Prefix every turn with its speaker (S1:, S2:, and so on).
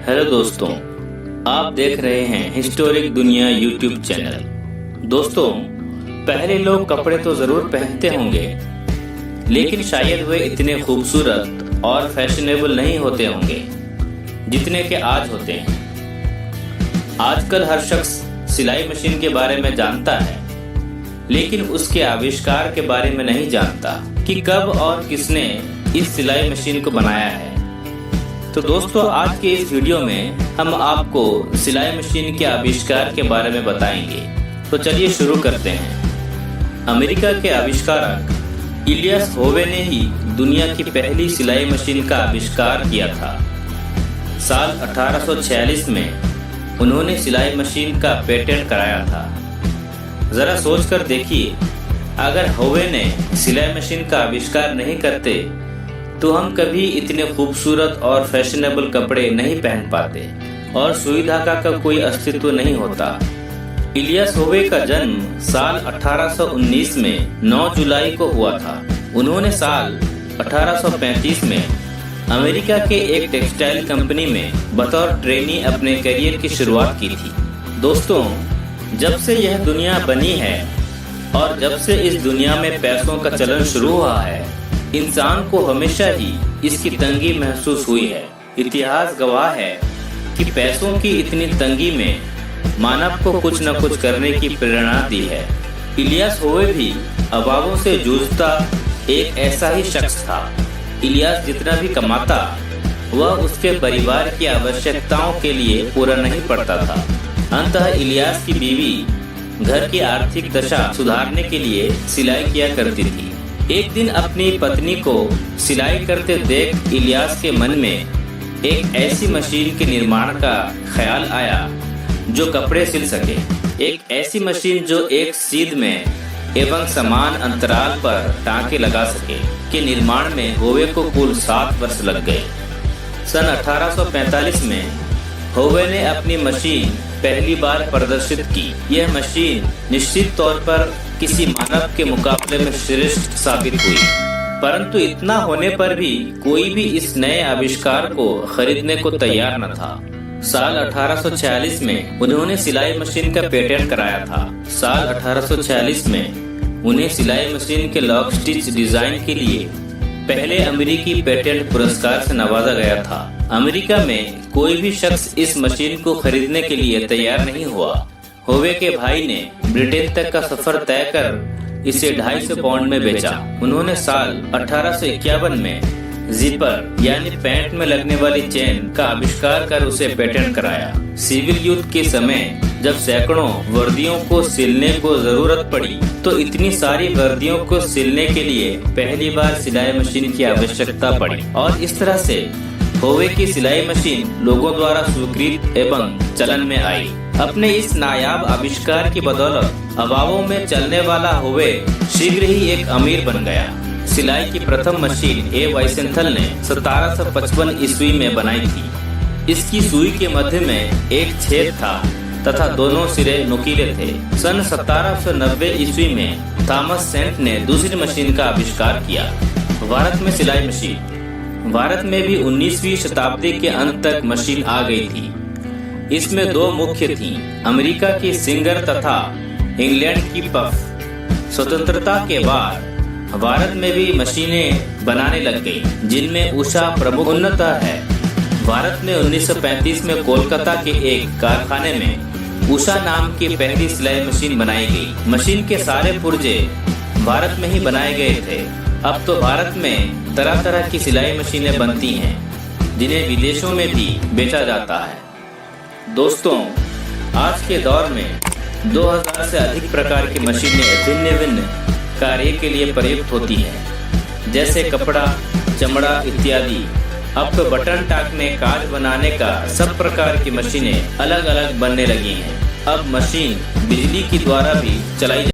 S1: Hello दोस्तों, आप देख रहे हैं हिस्टोरिक दुनिया यूट्यूब चैनल। दोस्तों, पहले लोग कपड़े तो जरूर पहनते होंगे, लेकिन शायद वे इतने खूबसूरत और फैशनेबल नहीं होते होंगे जितने के आज होते हैं। आजकल हर शख्स सिलाई मशीन के बारे में जानता है, लेकिन उसके आविष्कार के बारे में नहीं जानता कि कब और किसने इस सिलाई मशीन को बनाया है। तो दोस्तों, आज के इस वीडियो में हम आपको सिलाई मशीन के आविष्कार के बारे में बताएंगे। तो चलिए शुरू करते हैं। अमेरिका के आविष्कारक इलियस होवे ने ही दुनिया की पहली सिलाई मशीन का आविष्कार किया था। साल 1846 में उन्होंने सिलाई मशीन का पेटेंट कराया था। जरा सोचकर देखिए, अगर होवे ने सिलाई मशीन का आविष्कार नहीं करते तो हम कभी इतने खूबसूरत और फैशनेबल कपड़े नहीं पहन पाते और सुई धागा का कोई अस्तित्व नहीं होता। इलियस होवे का जन्म साल 1819 में 9 जुलाई को हुआ था। उन्होंने साल 1835 में अमेरिका के एक टेक्सटाइल कंपनी में बतौर ट्रेनी अपने करियर की शुरुआत की थी। दोस्तों, जब से यह दुनिया बनी है और जब से इस दुनिया में पैसों का चलन शुरू हुआ है, इंसान को हमेशा ही इसकी तंगी महसूस हुई है। इतिहास गवाह है कि पैसों की इतनी तंगी में मानव को कुछ न कुछ करने की प्रेरणा दी है। इलियस होवे भी अभावों से जूझता एक ऐसा ही शख्स था। इलियस जितना भी कमाता वह उसके परिवार की आवश्यकताओं के लिए पूरा नहीं पड़ता था। अंततः इलियस की बीवी घर की आर्थिक दशा सुधारने के लिए सिलाई किया करती थी। एक दिन अपनी पत्नी को सिलाई करते देख इलियस के मन में एक ऐसी मशीन के निर्माण का ख्याल आया जो कपड़े सिल सके। एक ऐसी मशीन जो एक सीध में एवं समान अंतराल पर टांके लगा सके के निर्माण में होवे को कुल 7 वर्ष लग गए। सन 1845 में होवे ने अपनी मशीन पहली बार प्रदर्शित की। यह मशीन निश्चित तौर पर किसी मानव के मुकाबले में श्रेष्ठ साबित हुई, परंतु इतना होने पर भी कोई भी इस नए आविष्कार को खरीदने को तैयार न था। साल 1846 में उन्होंने सिलाई मशीन का पेटेंट कराया था। साल 1846 में उन्हें सिलाई मशीन के लॉक स्टिच डिजाइन के लिए पहले अमेरिकी पेटेंट पुरस्कार से नवाजा गया था। अमेरिका में कोई भी शख्स इस मशीन को खरीदने के लिए तैयार नहीं हुआ। होवे के भाई ने ब्रिटेन तक का सफर तय कर इसे 250 पाउंड में बेचा। उन्होंने साल 1851 में जिपर यानी पैंट में लगने वाली चेन का आविष्कार कर उसे पेटेंट कराया। सिविल युद्ध के समय जब सैकड़ों वर्दियों को सिलने को जरूरत पड़ी, तो इतनी सारी वर्दियों को सिलने के लिए पहली बार सिलाई मशीन की आवश्यकता पड़ी और इस तरह से होवे की सिलाई मशीन लोगों द्वारा स्वीकृत एवं चलन में आई। अपने इस नायाब आविष्कार की बदौलत अभावों में चलने वाला होवे शीघ्र ही एक अमीर बन गया। सिलाई की प्रथम मशीन ए वाइसेंथल ने 1755 ईस्वी में बनाई थी। इसकी सुई के मध्य में एक छेद था तथा दोनों सिरे नुकीले थे। सन 1790 ईस्वी में थॉमस सेंट ने दूसरी मशीन का आविष्कार किया। भारत में सिलाई मशीन। भारत में भी 19वीं शताब्दी के अंत तक मशीन आ गई थी। इसमें 2 मुख्य थीं, अमेरिका की सिंगर तथा इंग्लैंड की पफ। स्वतंत्रता के बाद भारत में भी मशीनें बनाने लग गई, जिनमें उषा प्रमुख उन्नता है। भारत में 1935 में कोलकाता के एक कारखाने में उषा नाम की पहली सिलाई मशीन बनाई गई। मशीन के सारे पुर्जे भारत में ही बनाए गए थे। अब तो भारत में तरह तरह की सिलाई मशीनें बनती हैं, जिन्हें विदेशों में भी बेचा जाता है। दोस्तों, आज के दौर में 2000 से अधिक प्रकार की मशीनें भिन्न भिन्न कार्य के लिए प्रयुक्त होती हैं, जैसे कपड़ा, चमड़ा इत्यादि। अब तो बटन टाकने, काज बनाने का सब प्रकार की मशीनें अलग अलग बनने लगी हैं। अब मशीन बिजली के द्वारा भी चलाई